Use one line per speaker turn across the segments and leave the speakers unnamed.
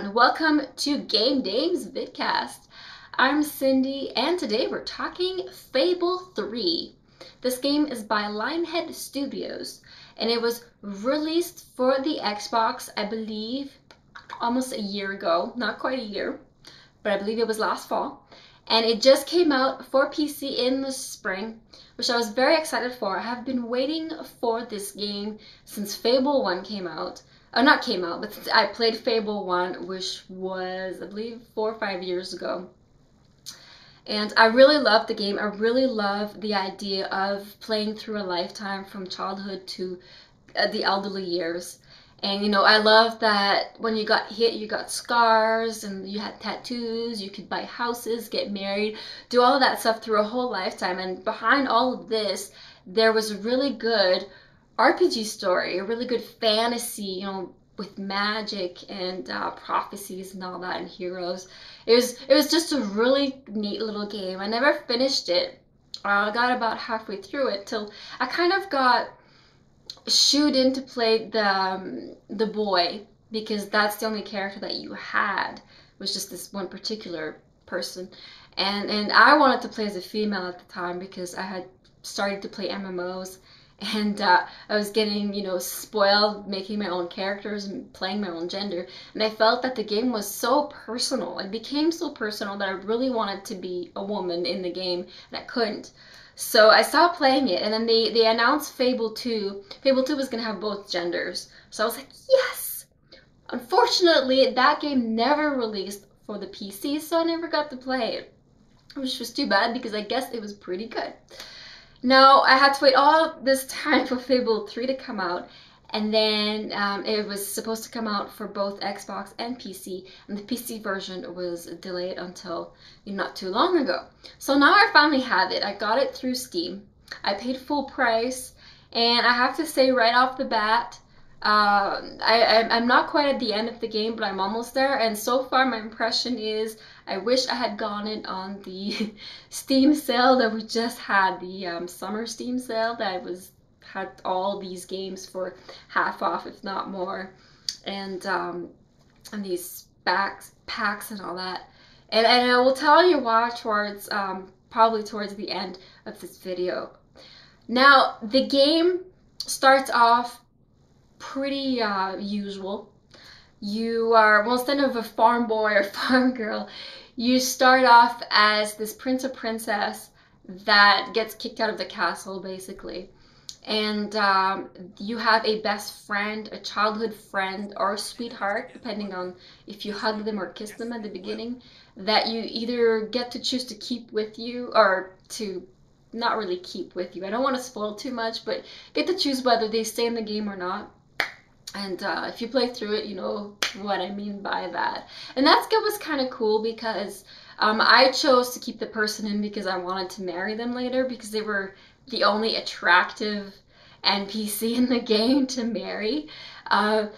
everyone, welcome to Game Dames Vidcast. I'm Cindy and today we're talking Fable 3. This game is by Lionhead Studios and it was released for the Xbox, I believe, almost a year ago. Not quite a year, but I believe it was last fall. And it just came out for PC in the spring, which I was very excited for. I have been waiting for this game since Fable 1 came out. Not came out, but I played Fable 1, which was, I believe, 4 or 5 years ago. And I really loved the game. I really love the idea of playing through a lifetime from childhood to the elderly years. And, you know, I love that when you got hit, you got scars and you had tattoos, you could buy houses, get married, do all of that stuff through a whole lifetime. And behind all of this, there was a really good RPG story, a really good fantasy, you know, with magic and prophecies and all that and heroes. It was just a really neat little game. I never finished it. I got about halfway through it till I kind of got shooed in to play the boy, because that's the only character that you had, was just this one particular person. And I wanted to play as a female at the time because I had started to play MMOs. And I was getting, you know, spoiled making my own characters and playing my own gender. And I felt that the game was so personal. It became so personal that I really wanted to be a woman in the game, and I couldn't. So I stopped playing it, and then they announced Fable 2. Fable 2 was going to have both genders. So I was like, yes! Unfortunately, that game never released for the PC, so I never got to play it. Which was too bad because I guess it was pretty good. Now, I had to wait all this time for Fable 3 to come out, and then it was supposed to come out for both Xbox and PC, and the PC version was delayed until not too long ago. So now I finally have it. I got it through Steam. I paid full price, and I have to say right off the bat, I'm not quite at the end of the game, but I'm almost there, and so far my impression is I wish I had gone in on the Steam sale that we just had, the summer Steam sale that had all these games for half off, if not more, and these packs and all that. And I will tell you why towards probably towards the end of this video. Now, the game starts off pretty usual. You are, well, instead of a farm boy or farm girl, you start off as this prince or princess that gets kicked out of the castle, basically. And you have a best friend, a childhood friend, or a sweetheart, depending on if you hug them or kiss them at the beginning, that you either get to choose to keep with you or to not really keep with you. I don't want to spoil too much, but get to choose whether they stay in the game or not. And if you play through it, you know what I mean by that. And that was kind of cool because I chose to keep the person in because I wanted to marry them later, because they were the only attractive NPC in the game to marry. I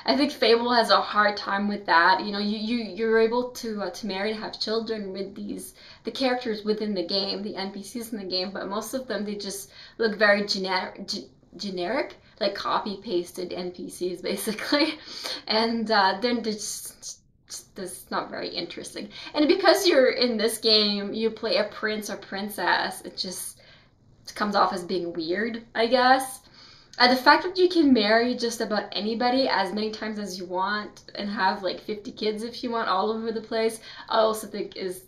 think Fable has a hard time with that. You know, you're able to marry and have children with the characters within the game, the NPCs in the game, but most of them, they just look very generic, like copy-pasted NPCs, basically. And they're just not very interesting. And because you're in this game, you play a prince or princess, it just comes off as being weird, I guess. The fact that you can marry just about anybody as many times as you want and have like 50 kids if you want all over the place, I also think is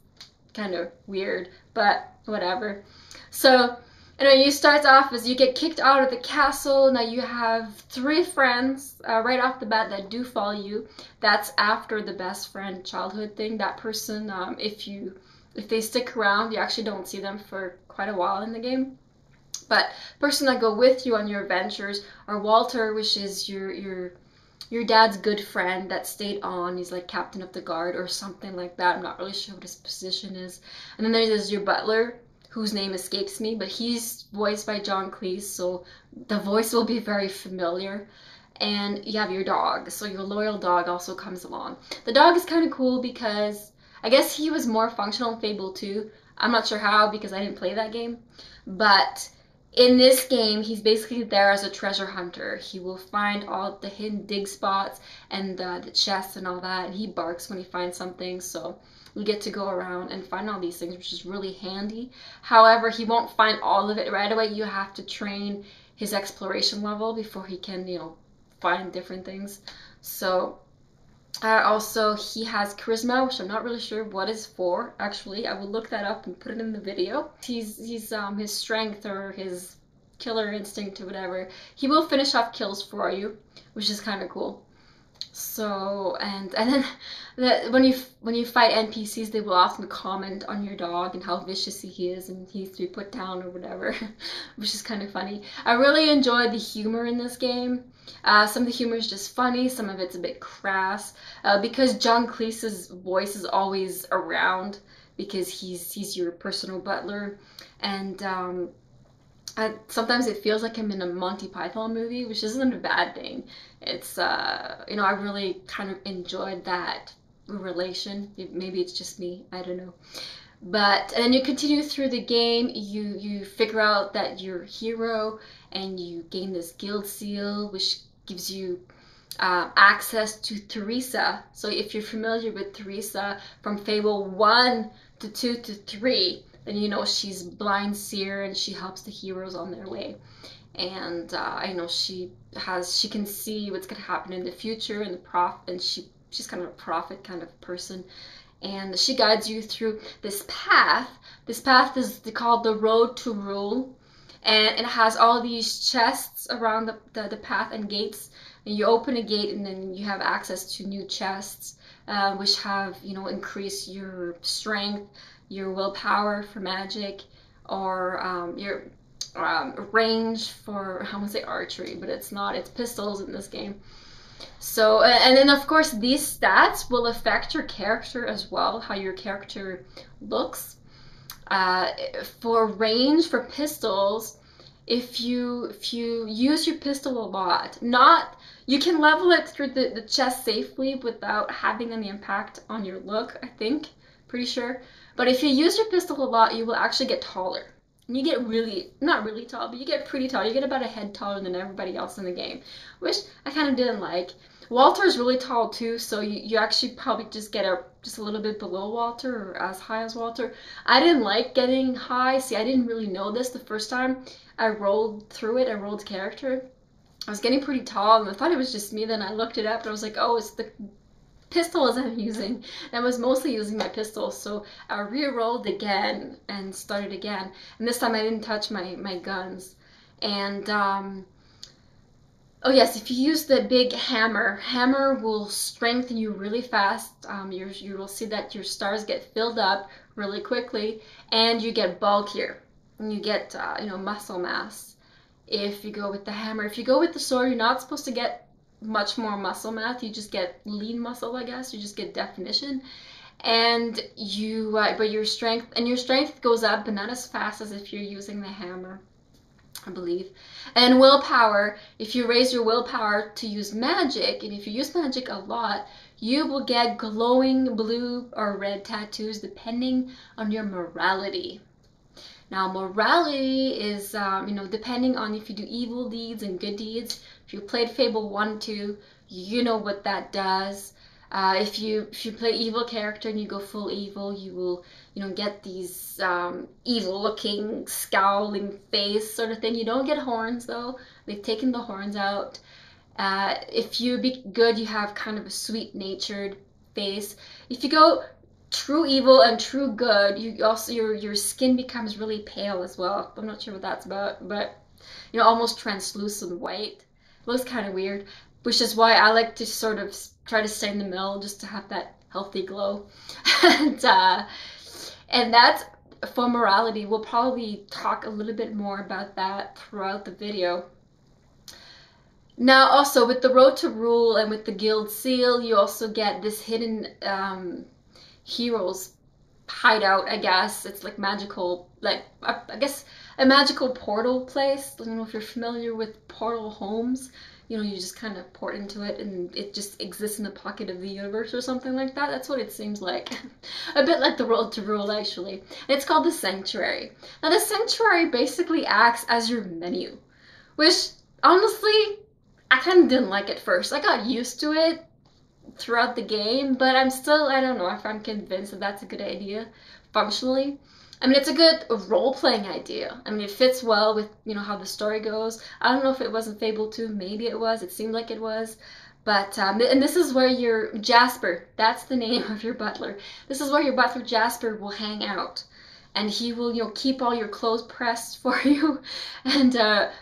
kind of weird, but whatever. So, you start off as you get kicked out of the castle. Now you have 3 friends right off the bat that do follow you. That's after the best friend childhood thing. That person, if they stick around, you actually don't see them for quite a while in the game. But person that go with you on your adventures are Walter, which is your dad's good friend that stayed on. He's like captain of the guard or something like that. I'm not really sure what his position is. And then there's your butler, whose name escapes me, but he's voiced by John Cleese, so the voice will be very familiar. And you have your dog, so your loyal dog also comes along. The dog is kind of cool because I guess he was more functional in Fable 2. I'm not sure how because I didn't play that game, but In this game, he's basically there as a treasure hunter. He will find all the hidden dig spots and the chests and all that, and he barks when he finds something, so we get to go around and find all these things, which is really handy. However, he won't find all of it right away. You have to train his exploration level before he can, find different things. So also, he has charisma, which I'm not really sure what is for. Actually, I will look that up and put it in the video. He's his strength or his killer instinct or whatever. He will finish off kills for you, which is kind of cool. So and then when you fight NPCs, they will often comment on your dog and how vicious he is and he's to be put down or whatever, which is kind of funny. I really enjoyed the humor in this game. Some of the humor is just funny, some of it's a bit crass, because John Cleese's voice is always around because he's your personal butler, and sometimes it feels like I'm in a Monty Python movie, which isn't a bad thing. It's I really kind of enjoyed that relation. Maybe it's just me, I don't know. But and then you continue through the game, you figure out that you're a hero and you gain this guild seal, which gives you access to Teresa. So if you're familiar with Teresa from Fable 1 to 2 to 3, then you know she's blind seer and she helps the heroes on their way. And I know she can see what's going to happen in the future, and she's kind of a prophet kind of person. And she guides you through this path. This path is called the Road to Rule, and it has all these chests around the path and gates. And you open a gate, and then you have access to new chests, which have increase your strength, your willpower for magic, or your range for, I want to say archery, but it's not. It's pistols in this game. So, and then of course these stats will affect your character as well, how your character looks. For range, for pistols, if you use your pistol a lot, you can level it through the chest safely without having any impact on your look, I think, pretty sure. But if you use your pistol a lot, you will actually get taller. And you get not really tall, but you get pretty tall. You get about a head taller than everybody else in the game, which I kind of didn't like. Walter is really tall too, so you actually probably just get just a little bit below Walter or as high as Walter. I didn't like getting high. See, I didn't really know this the first time I rolled through it. I rolled character. I was getting pretty tall, and I thought it was just me. Then I looked it up, and I was like, oh, it's the pistols I'm using. And I was mostly using my pistols, so I re-rolled again and started again. And this time I didn't touch my guns. And oh yes, if you use the big hammer will strengthen you really fast. You will see that your stars get filled up really quickly, and you get bulkier, and you get muscle mass if you go with the hammer. If you go with the sword, you're not supposed to get much more muscle mass. You just get lean muscle, I guess. You just get definition, and but your strength goes up, but not as fast as if you're using the hammer, I believe. And willpower, if you raise your willpower to use magic, and if you use magic a lot, you will get glowing blue or red tattoos depending on your morality. Now, morality is, depending on if you do evil deeds and good deeds. If you played Fable 1, 2, you know what that does. If you play evil character and you go full evil, you will, get these evil-looking, scowling face sort of thing. You don't get horns, though. They've taken the horns out. If you be good, you have kind of a sweet-natured face. If you go true evil and true good, you also your skin becomes really pale as well. I'm not sure what that's about, but almost translucent white. It looks kind of weird, which is why I like to sort of try to stay in the middle just to have that healthy glow. and that's for morality. We'll probably talk a little bit more about that throughout the video. Now, also with the Road to Rule and with the Guild Seal, you also get this hidden heroes hideout, I guess. It's like magical, I guess a magical portal place. I don't know if you're familiar with portal homes. you just kind of port into it and it just exists in the pocket of the universe or something like that. That's what it seems like. A bit like the World to Rule, actually. And it's called the Sanctuary. Now, the Sanctuary basically acts as your menu, which honestly, I kind of didn't like at first. I got used to it throughout the game, but I don't know if I'm convinced that that's a good idea functionally. I mean, it's a good role-playing idea. I mean, it fits well with, how the story goes. I don't know if it was in Fable 2. Maybe it was. It seemed like it was. But, and this is where your Jasper, that's the name of your butler. This is where your butler Jasper will hang out. And he will, keep all your clothes pressed for you and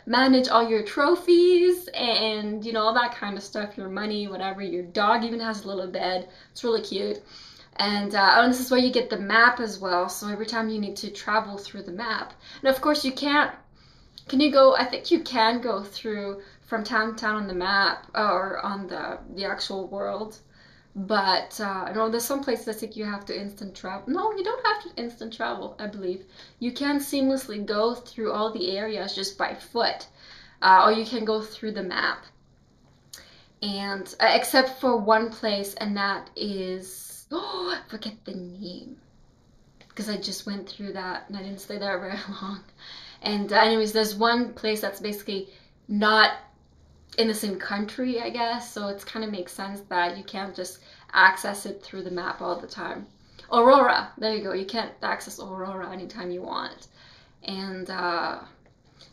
manage all your trophies and, all that kind of stuff, your money, whatever. Your dog even has a little bed. It's really cute. And this is where you get the map as well. So every time you need to travel through the map. And of course you can't, I think you can go through from town to town on the map or on the actual world. But there's some places I think you have to instant travel. No, you don't have to instant travel, I believe. You can seamlessly go through all the areas just by foot. Or you can go through the map. And except for one place, and that is, I forget the name. Because I just went through that and I didn't stay there very long. And anyways, there's one place that's basically not in the same country, I guess, so it kind of makes sense that you can't just access it through the map all the time. Aurora, there you go, you can't access Aurora anytime you want. And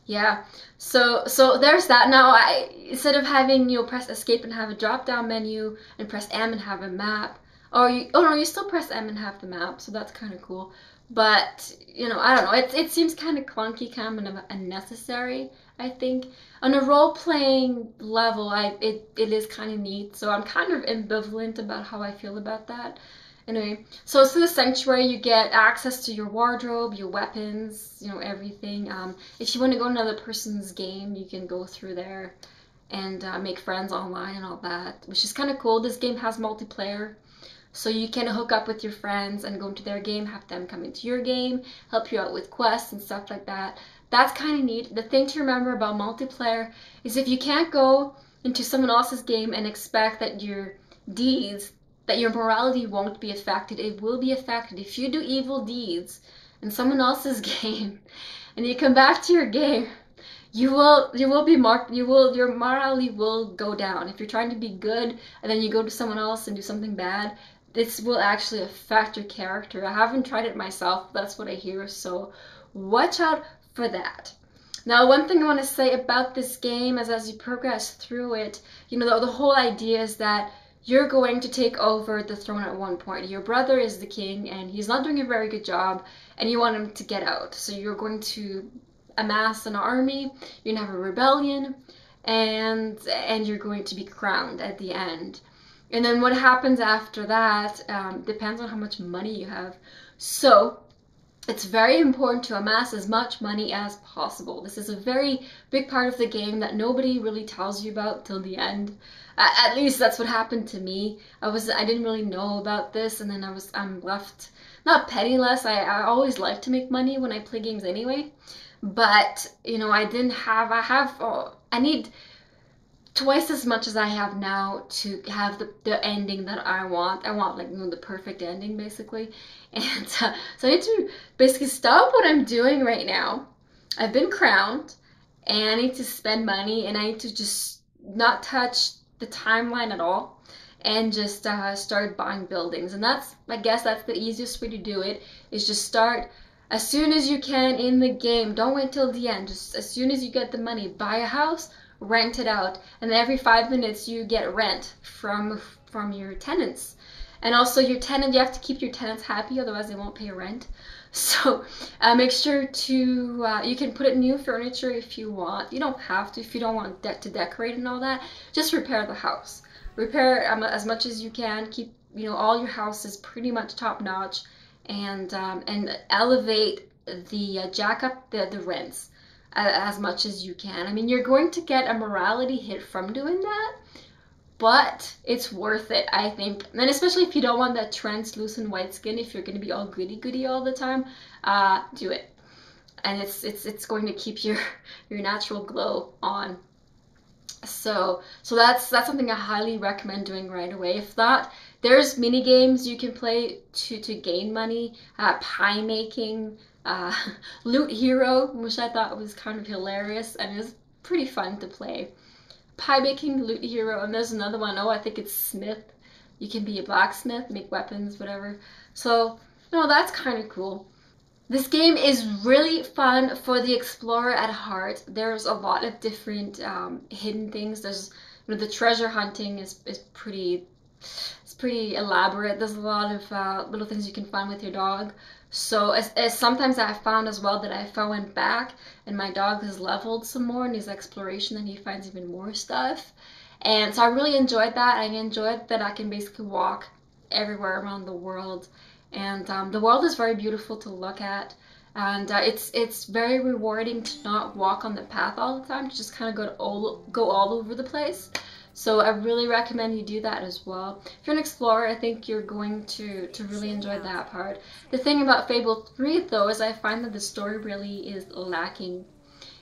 yeah, so there's that. Now, instead of having press escape and have a drop down menu and press M and have a map, you still press M and have the map, so that's kind of cool. But, I don't know, it seems kind of clunky, kind of unnecessary, I think. On a role-playing level, it is kind of neat, so I'm kind of ambivalent about how I feel about that. Anyway, so through the Sanctuary, you get access to your wardrobe, your weapons, everything. If you want to go to another person's game, you can go through there and make friends online and all that, which is kind of cool. This game has multiplayer. So you can hook up with your friends and go into their game, have them come into your game, help you out with quests and stuff like that. That's kind of neat. The thing to remember about multiplayer is if you can't go into someone else's game and expect that your deeds, that your morality won't be affected, it will be affected. If you do evil deeds in someone else's game and you come back to your game, you will be marked, your morality will go down. If you're trying to be good and then you go to someone else and do something bad, this will actually affect your character. I haven't tried it myself, but that's what I hear, so watch out for that. Now, one thing I want to say about this game is as you progress through it, the whole idea is that you're going to take over the throne at one point. Your brother is the king, and he's not doing a very good job, and you want him to get out. So you're going to amass an army, you're going to have a rebellion, and you're going to be crowned at the end. And then what happens after that depends on how much money you have. So it's very important to amass as much money as possible. This is a very big part of the game that nobody really tells you about till the end. At least that's what happened to me. I didn't really know about this, and then I'm left not penniless. I always like to make money when I play games anyway. But I need twice as much as I have now to have the ending that I want. I want the perfect ending basically. And so I need to basically stop what I'm doing right now. I've been crowned and I need to spend money and I need to just not touch the timeline at all and just start buying buildings. And I guess that's the easiest way to do it, is just start as soon as you can in the game. Don't wait till the end. Just as soon as you get the money, buy a house, rent it out, and then every 5 minutes you get rent from your tenants. And also you have to keep your tenants happy, otherwise they won't pay rent. So make sure to, you can put in new furniture if you want. You don't have to if you don't want to decorate and all that. Just repair the house. Repair as much as you can. Keep all your houses pretty much top notch, and elevate jack up the rents as much as you can. I mean, you're going to get a morality hit from doing that, but it's worth it, I think. And especially if you don't want that translucent white skin, if you're going to be all goody-goody all the time, do it. And it's going to keep your natural glow on. So that's something I highly recommend doing right away. If not, there's mini games you can play to gain money, pie making, uh, Loot Hero, which I thought was kind of hilarious and is pretty fun to play. Pie making, Loot Hero, and there's another one. Oh, I think it's Smith. You can be a blacksmith, make weapons, whatever. So, no, that's kind of cool. This game is really fun for the explorer at heart. There's a lot of different hidden things. There's, the treasure hunting is pretty elaborate. There's a lot of little things you can find with your dog. So as sometimes I've found as well that if I went back and my dog has leveled some more in his exploration, then he finds even more stuff. And so I really enjoyed that. I enjoyed that I can basically walk everywhere around the world. And the world is very beautiful to look at. And it's very rewarding to not walk on the path all the time, to just kind of go all over the place. So I really recommend you do that as well. If you're an explorer, I think you're going to really enjoy that part. The thing about Fable 3 though is I find that the story really is lacking.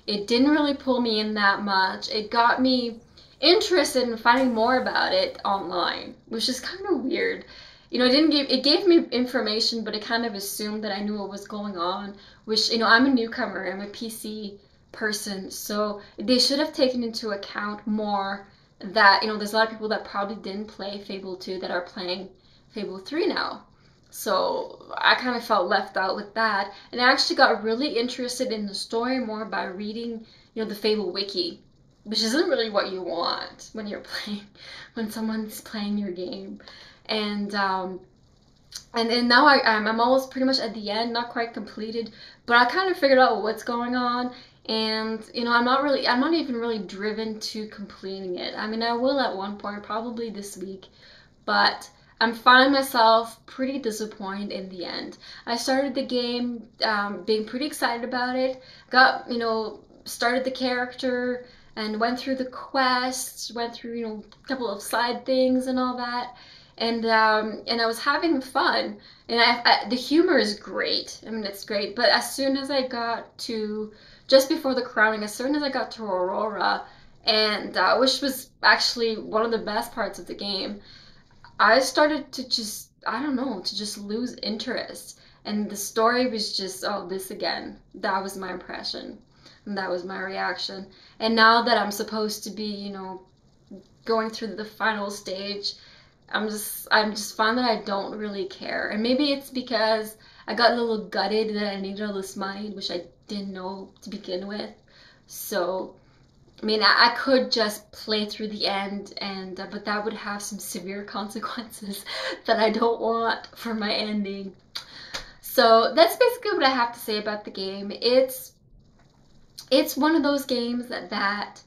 It didn't really pull me in that much. It got me interested in finding more about it online, which is kind of weird. It gave me information, but it kind of assumed that I knew what was going on, which, I'm a newcomer, I'm a PC person, so they should have taken into account more that, there's a lot of people that probably didn't play Fable 2 that are playing Fable 3 now. So I kind of felt left out with that, and I actually got really interested in the story more by reading, the Fable wiki, which isn't really what you want when someone's playing your game. And now I'm almost pretty much at the end, not quite completed, but I kind of figured out what's going on, and I'm not even really driven to completing it. I mean, I will at one point, probably this week, but I'm finding myself pretty disappointed in the end. I started the game being pretty excited about it, started the character and went through the quests, went through a couple of side things and all that. And I was having fun, and the humor is great. I mean, it's great. But as soon as I got to, just before the crowning, as soon as I got to Aurora, and which was actually one of the best parts of the game, I started to just, I don't know, to just lose interest. And the story was just, oh, this again. That was my impression, and that was my reaction. And now that I'm supposed to be, going through the final stage, I'm just finding that I don't really care. And maybe it's because I got a little gutted that I needed all this money, which I didn't know to begin with. So, I mean, I could just play through the end, but that would have some severe consequences that I don't want for my ending. So that's basically what I have to say about the game. It's one of those games that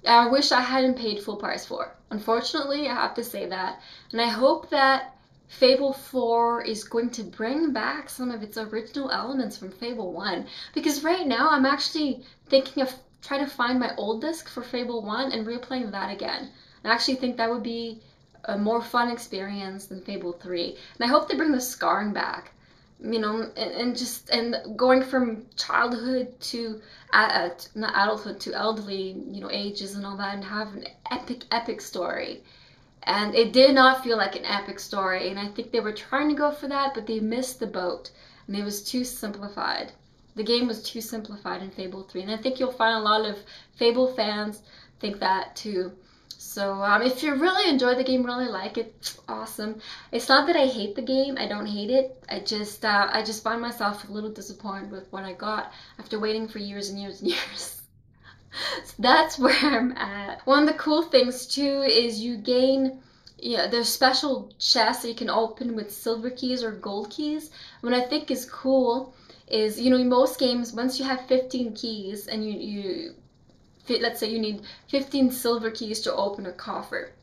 I wish I hadn't paid full price for. Unfortunately, I have to say that. And I hope that Fable 4 is going to bring back some of its original elements from Fable 1. Because right now, I'm actually thinking of trying to find my old disc for Fable 1 and replaying that again. I actually think that would be a more fun experience than Fable 3. And I hope they bring the scarring back. And going from childhood to not adulthood to elderly, ages and all that, and have an epic story. And it did not feel like an epic story, and I think they were trying to go for that, but they missed the boat, and it was too simplified. The game was too simplified in Fable 3, and I think you'll find a lot of Fable fans think that too. So if you really enjoy the game, really like it, awesome. It's not that I hate the game. I don't hate it. I just find myself a little disappointed with what I got after waiting for years and years and years. So that's where I'm at. One of the cool things too is you gain, there's special chests that you can open with silver keys or gold keys. What I think is cool is, in most games, once you have 15 keys and let's say you need 15 silver keys to open a coffer.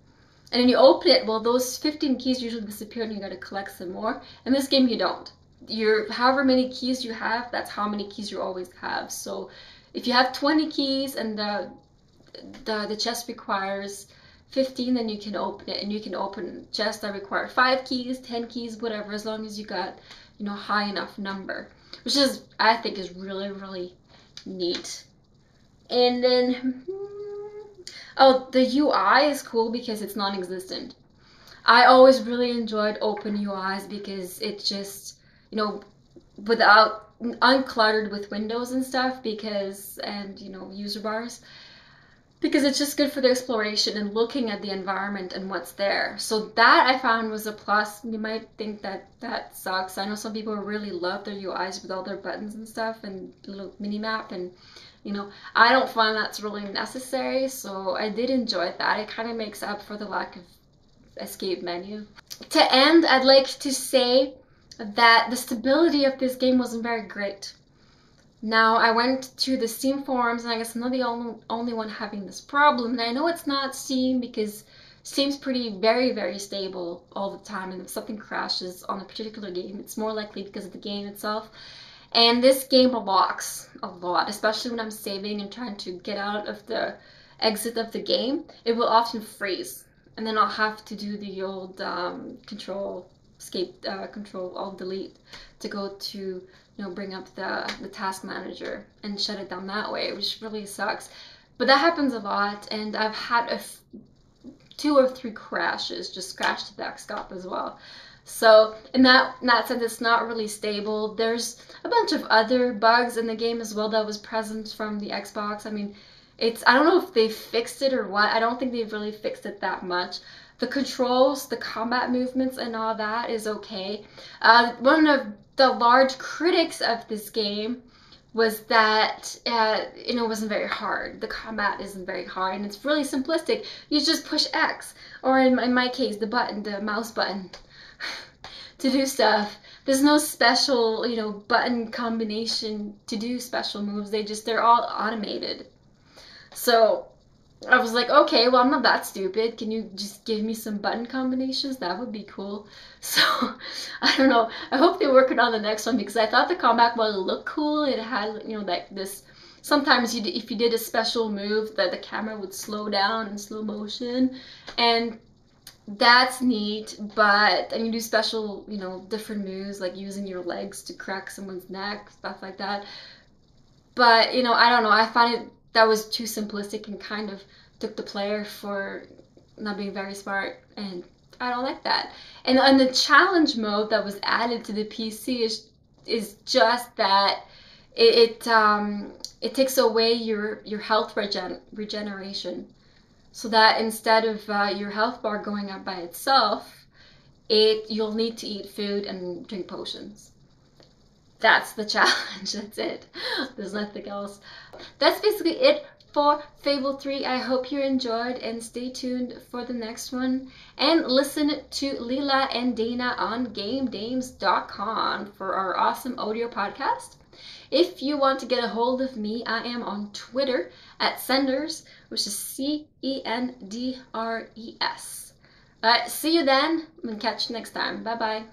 And then you open it, well, those 15 keys usually disappear and you gotta collect some more. In this game, you don't. However many keys you have, that's how many keys you always have. So if you have 20 keys and the chest requires 15, then you can open it. And you can open chests that require 5 keys, 10 keys, whatever, as long as you got, high enough number. Which I think is really, really neat. And then Oh, the UI is cool because it's non-existent. I always really enjoyed open UIs because it just, you know, without uncluttered with windows and stuff because, and user bars, because it's just good for the exploration and looking at the environment and what's there. So that I found was a plus. You might think that that sucks. I know some people really love their UIs with all their buttons and stuff and little mini map, and I don't find that's really necessary. So I did enjoy that. It kind of makes up for the lack of escape menu. To end, I'd like to say that the stability of this game wasn't very great. Now, I went to the Steam forums, and I guess I'm not the only one having this problem. And I know it's not Steam because Steam's very, very stable all the time. And if something crashes on a particular game, it's more likely because of the game itself. And this game locks a lot, especially when I'm saving and trying to get out of the exit of the game. It will often freeze, and then I'll have to do the old control alt delete to go to bring up the task manager and shut it down that way, which really sucks. But that happens a lot, and I've had 2 or 3 crashes, just crashed the desktop as well. So in that sense, it's not really stable. There's a bunch of other bugs in the game as well that was present from the Xbox. I mean, I don't know if they fixed it or what. I don't think they've really fixed it that much. The controls, the combat movements and all that is okay. One of the large critics of this game was that it wasn't very hard. The combat isn't very hard, and it's really simplistic. You just push X, or in my case, the mouse button, to do stuff. There's no special, button combination to do special moves. They're all automated. So I was like, okay, well, I'm not that stupid. Can you just give me some button combinations? That would be cool. So, I don't know. I hope they work it on the next one, because I thought the combat would look cool. It had, like this, sometimes if you did a special move, that the camera would slow down in slow motion. And that's neat, and you do special, different moves, like using your legs to crack someone's neck, stuff like that. But, I don't know. I find it that was too simplistic and kind of took the player for not being very smart, and I don't like that. And the challenge mode that was added to the PC is just that it takes away your health regeneration, so that instead of your health bar going up by itself, you'll need to eat food and drink potions. That's the challenge. That's it. There's nothing else. That's basically it for Fable 3. I hope you enjoyed, and stay tuned for the next one. And listen to Lila and Dana on GameDames.com for our awesome audio podcast. If you want to get a hold of me, I am on Twitter at Cendres, which is Cendres. See you then, and catch you next time. Bye-bye.